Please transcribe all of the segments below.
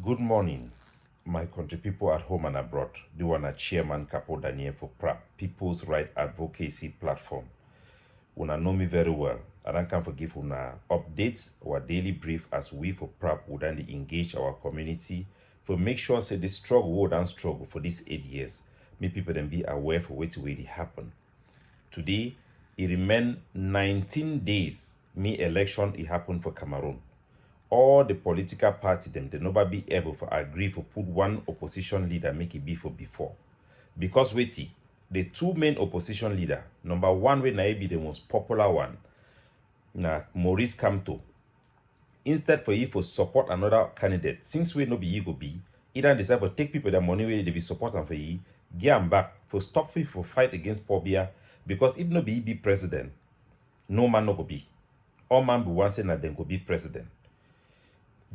Good morning, my country people at home and abroad. The one at Chairman Capo Daniel for PRAP, People's Right Advocacy Platform. Una know me very well. I don't can forgive una updates our daily brief as we for PRAP would then engage our community for make sure say the struggle would and struggle for these 8 years. Me people then be aware for what way it happen. Today, it remain 19 days. Me election it happened for Cameroon. All the political party them they never be able to agree to put one opposition leader make it be for before. Because wait, the two main opposition leader, number one way na be the most popular one, na Maurice Kamto. Instead for you to support another candidate, since we no be you go be, either decide to take people the money where they be supporting for you, get them back for stop people for fight against Pobia, because if no be president, no man no go be. All man be one say na them go be president.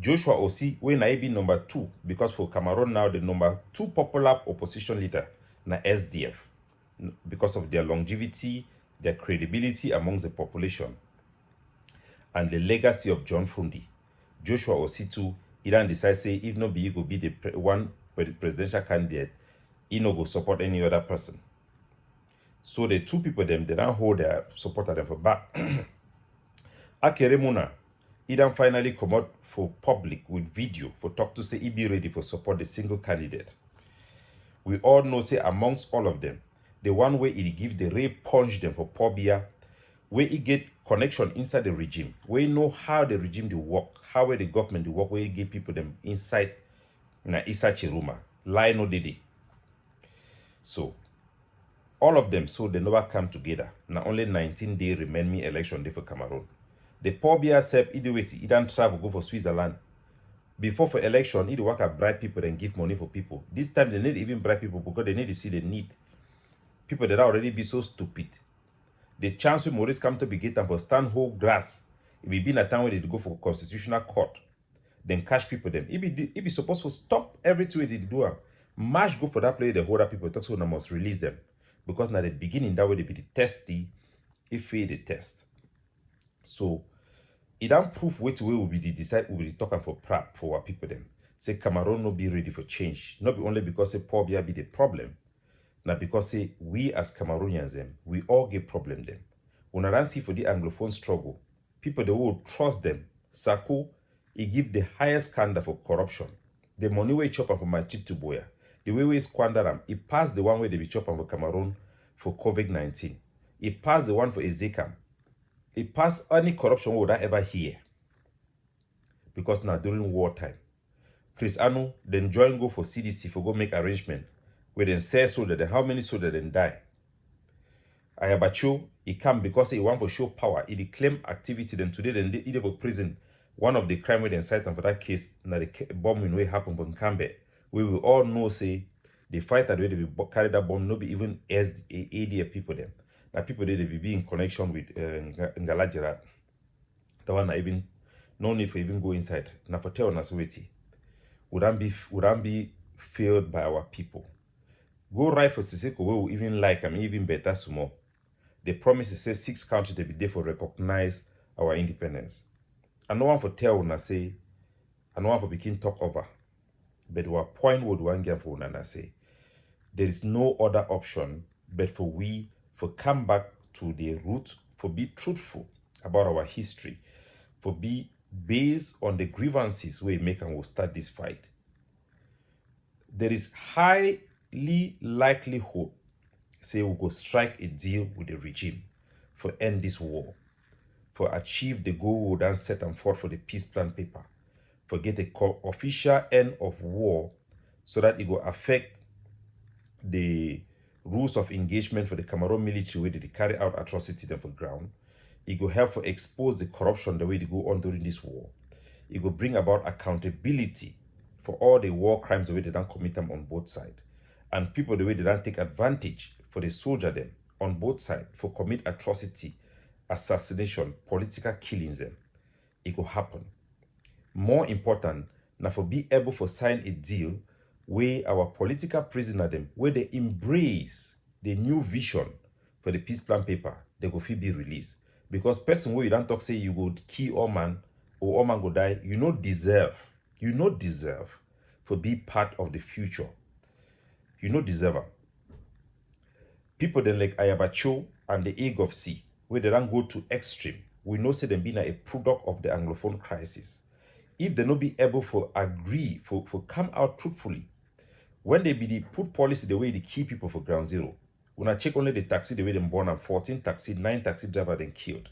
Joshua Osi, when na be number 2, because for Cameroon now the number 2 popular opposition leader na SDF, because of their longevity, their credibility amongst the population, and the legacy of John Fundi. Joshua Osi too, he then decide say if no be you go be the presidential candidate, he no go support any other person. So the two people them they don't hold their support of them for back. Akeremuna, he then finally come out for public with video for talk to say he be ready for support the single candidate. We all know say amongst all of them, the one way he give the ray punch them for Pobia, where he get connection inside the regime, where he know how the regime they work, how the government they work, where he give people them inside na Isa Chiruma, lie no dede. So all of them so they never come together. Now only 19 days remain me election day for Cameroon. The Pobia said he don't travel go for Switzerland. Before for election, he work at bribe people and give money for people. This time they need even bribe people because they need to see the need. People that already be so stupid. The chance when Maurice come to be get them for stand whole grass. It will be in a time where they go for constitutional court. Then catch people them. It be supposed to stop everything they do. March go for that place the whole people talk so they must release them. Because now the beginning that way they be the testy if they the test. So it don't prove which way will be the decide we will be talking for PRAP for our people them. Say Cameroon no be ready for change. Not be only because say Pobia be the problem. Now because say we as Cameroonians them, we all get problem them. When I see for the Anglophone struggle, people they will trust them. Sako, he give the highest scandal for corruption. The money we chop for my chip to boya. The way we squander them, it passed the one way they be chopping for Cameroon for COVID-19. It passed the one for Ezekam. It passed any corruption we would ever hear. Because now during wartime, Chris Anu then join go for CDC for go make arrangement where then say soldier then how many soldiers then die. Ayabacho, he come because he want to show power. He claim activity then today then he for prison. One of the crime where they cite for that case now the bombing way happened from Cambe. We will all know say the fighter where they carry that bomb no be even ADF people them. Now people they be in connection with Ngalajera. The one I even no need for even go inside. Now for tell us waiting. Would be failed by our people. Go right for Siseko we will even like and even better sumo. The promise say 6 countries they be there for recognize our independence. And no one for tell una say, and no one for begin talk over. But our point would one game for una say. There is no other option but for we for come back to the root, for be truthful about our history, for be based on the grievances we make and will start this fight. There is highly likelihood, say we go strike a deal with the regime for end this war, for achieve the goal we then set and forth for the peace plan paper, for get a official end of war so that it will affect the rules of engagement for the Cameroon military where they carry out atrocity them for ground. It will help for expose the corruption the way they go on during this war. It will bring about accountability for all the war crimes the way they don't commit them on both sides. And people the way they don't take advantage for the soldier them on both sides for commit atrocity, assassination, political killings them. It will happen. More important, now for be able to sign a deal where our political prisoner them, where they embrace the new vision for the peace plan paper, they go be released. Because person where you don't talk say you go kill all man or all man go die, you not deserve for be part of the future. You know deserve am. People then like Ayabacho and the Egg of Sea, where they don't go to extreme. We know say them being a product of the Anglophone crisis. If they not be able to agree, for come out truthfully, when they be the put policy the way they keep people for ground zero, when I check only the taxi the way them born and 14 taxi, 9 taxi driver then killed.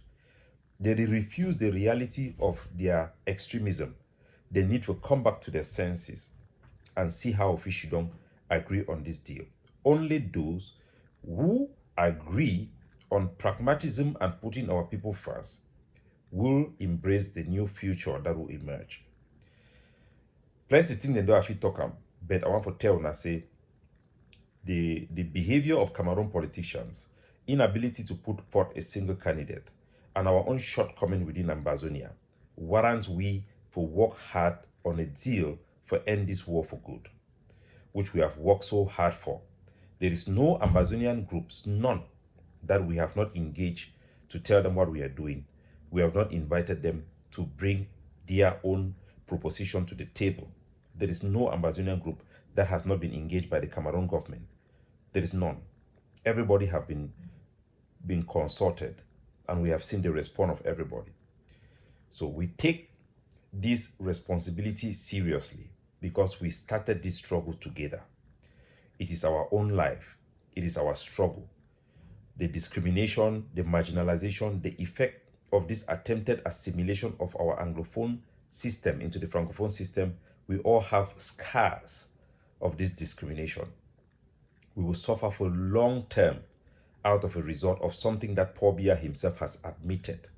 They refuse the reality of their extremism. They need to come back to their senses and see how officials don't agree on this deal. Only those who agree on pragmatism and putting our people first will embrace the new future that will emerge. Plenty things they don't have to talk about, but I want to tell and say the behavior of Cameroon politicians, inability to put forth a single candidate, and our own shortcoming within Ambazonia warrants we to work hard on a deal for end this war for good, which we have worked so hard for. There is no Ambazonian groups, none, that we have not engaged to tell them what we are doing. We have not invited them to bring their own proposition to the table. There is no Ambazonian group that has not been engaged by the Cameroon government. There is none. Everybody have been consulted, and we have seen the response of everybody. So we take this responsibility seriously because we started this struggle together. It is our own life. It is our struggle. The discrimination, the marginalization, the effect of this attempted assimilation of our Anglophone system into the Francophone system, we all have scars of this discrimination. We will suffer for long term out of a result of something that Paul Biya himself has admitted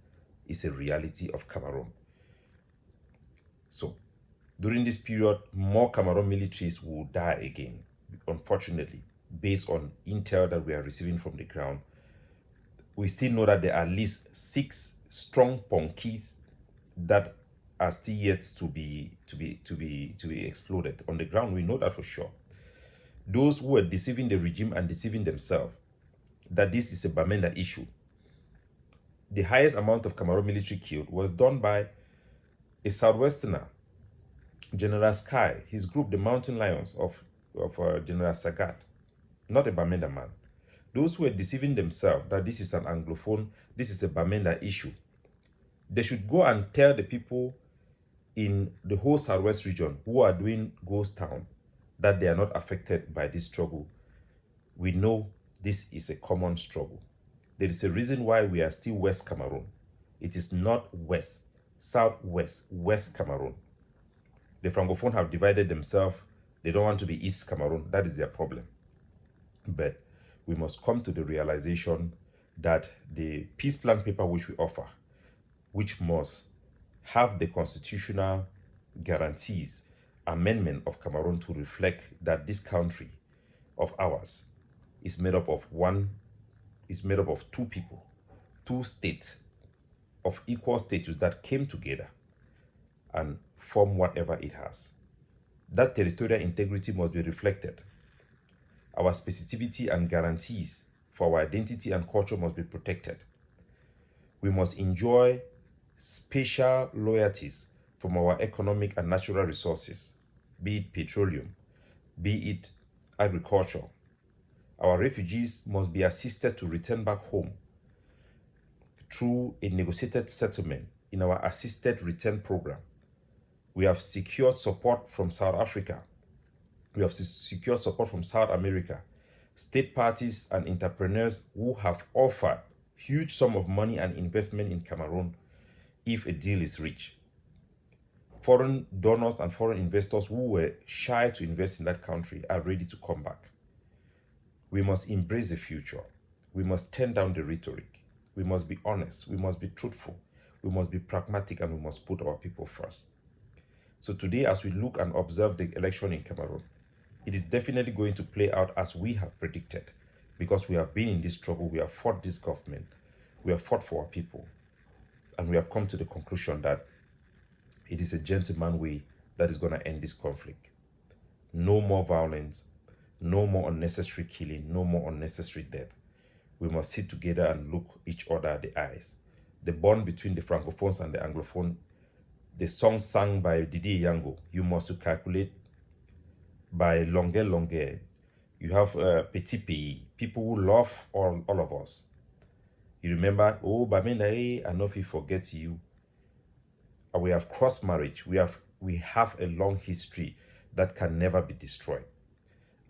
is a reality of Cameroon. So, during this period, more Cameroon militaries will die again, unfortunately, based on intel that we are receiving from the ground. We still know that there are at least 6 strong punkies that are still yet to be exploded. On the ground, we know that for sure. Those who are deceiving the regime and deceiving themselves, that this is a Bamenda issue. The highest amount of Cameroon military killed was done by a Southwesterner, General Sky, his group, the Mountain Lions of General Sagat, not a Bamenda man. Those who are deceiving themselves that this is an Anglophone, this is a Bamenda issue, they should go and tell the people in the whole Southwest region who are doing ghost town that they are not affected by this struggle. We know this is a common struggle. There is a reason why we are still West Cameroon. It is not West, Southwest, West Cameroon. The Francophone have divided themselves. They don't want to be East Cameroon. That is their problem. But we must come to the realization that the peace plan paper which we offer, which must have the constitutional guarantees, amendment of Cameroon to reflect that this country of ours is made up of two people, 2 states of equal status that came together and form whatever it has. That territorial integrity must be reflected. Our specificity and guarantees for our identity and culture must be protected. We must enjoy special loyalties from our economic and natural resources, be it petroleum, be it agriculture. Our refugees must be assisted to return back home through a negotiated settlement in our assisted return program. We have secured support from South Africa. We have secured support from South America, state parties and entrepreneurs who have offered huge sum of money and investment in Cameroon if a deal is reached. Foreign donors and foreign investors who were shy to invest in that country are ready to come back. We must embrace the future. We must turn down the rhetoric. We must be honest. We must be truthful. We must be pragmatic, and we must put our people first. So today, as we look and observe the election in Cameroon, it is definitely going to play out as we have predicted, because we have been in this struggle. We have fought this government. We have fought for our people. And we have come to the conclusion that it is a gentleman way that is going to end this conflict. No more violence, no more unnecessary killing, no more unnecessary death. We must sit together and look each other at the eyes. The bond between the Francophones and the Anglophone, the song sung by Didier Yango, you must calculate by Longue. You have Petit Pays, people who love all of us. You remember, oh, Bamenda, I know if he forgets you. We have cross marriage. We have a long history that can never be destroyed.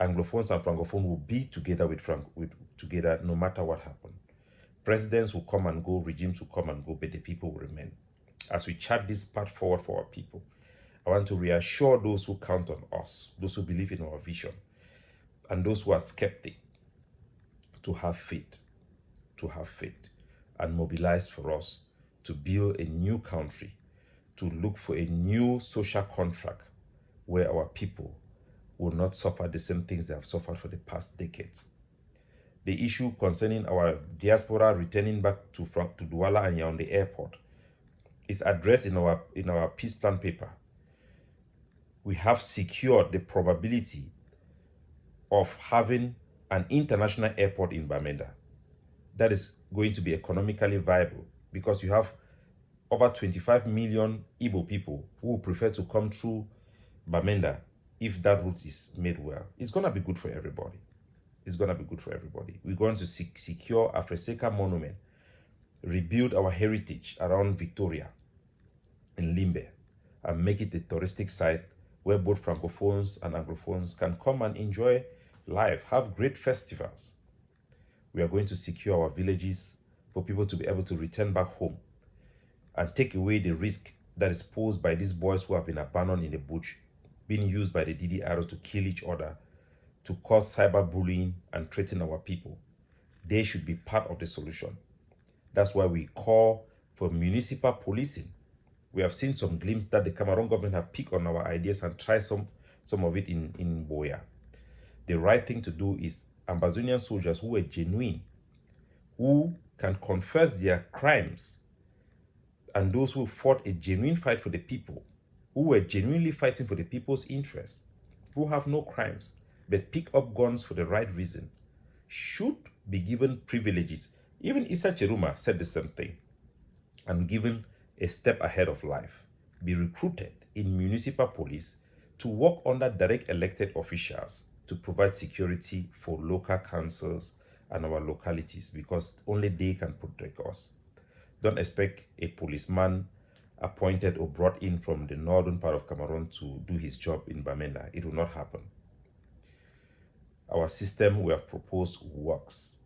Anglophones and Francophones will be together together no matter what happens. Presidents will come and go, regimes will come and go, but the people will remain. As we chart this path forward for our people, I want to reassure those who count on us, those who believe in our vision, and those who are skeptic to have faith, and mobilize for us to build a new country, to look for a new social contract where our people will not suffer the same things they have suffered for the past decades. The issue concerning our diaspora returning back to Douala and Yaoundé airport is addressed in our peace plan paper. We have secured the probability of having an international airport in Bamenda that is going to be economically viable, because you have over 25 million Igbo people who prefer to come through Bamenda. If that route is made well, it's going to be good for everybody. It's going to be good for everybody. We're going to secure Afreseka Monument, rebuild our heritage around Victoria in Limbe, and make it a touristic site where both Francophones and Anglophones can come and enjoy life, have great festivals. We are going to secure our villages for people to be able to return back home and take away the risk that is posed by these boys who have been abandoned in the bush, being used by the DDR to kill each other, to cause cyberbullying and threaten our people. They should be part of the solution. That's why we call for municipal policing. We have seen some glimpses that the Cameroon government have picked on our ideas and tried some of it in Boya. The right thing to do is Ambazonian soldiers who are genuine, who can confess their crimes, and those who fought a genuine fight for the people, who were genuinely fighting for the people's interests, who have no crimes, but pick up guns for the right reason, should be given privileges. Even Issa Cheruma said the same thing, and given a step ahead of life, be recruited in municipal police to work under direct elected officials to provide security for local councils and our localities, because only they can protect us. Don't expect a policeman appointed or brought in from the northern part of Cameroon to do his job in Bamenda. It will not happen. Our system we have proposed works.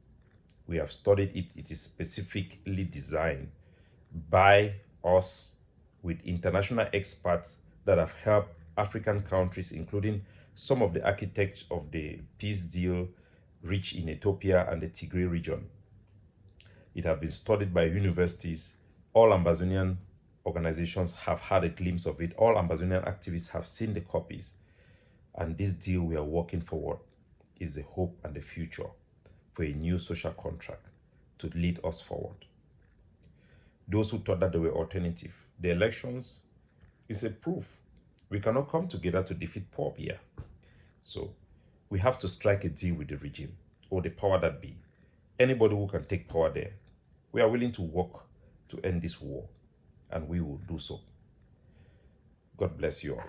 We have studied it. It is specifically designed by us with international experts that have helped African countries, including some of the architects of the peace deal reached in Ethiopia and the Tigray region. It has been studied by universities. All Ambazonian organizations have had a glimpse of it. All Ambazonian activists have seen the copies. And this deal we are working forward is the hope and the future for a new social contract to lead us forward. Those who thought that there were alternatives, the elections is a proof. We cannot come together to defeat Paul Biya. So we have to strike a deal with the regime or the power that be. Anybody who can take power there, we are willing to work to end this war, and we will do so. God bless you all.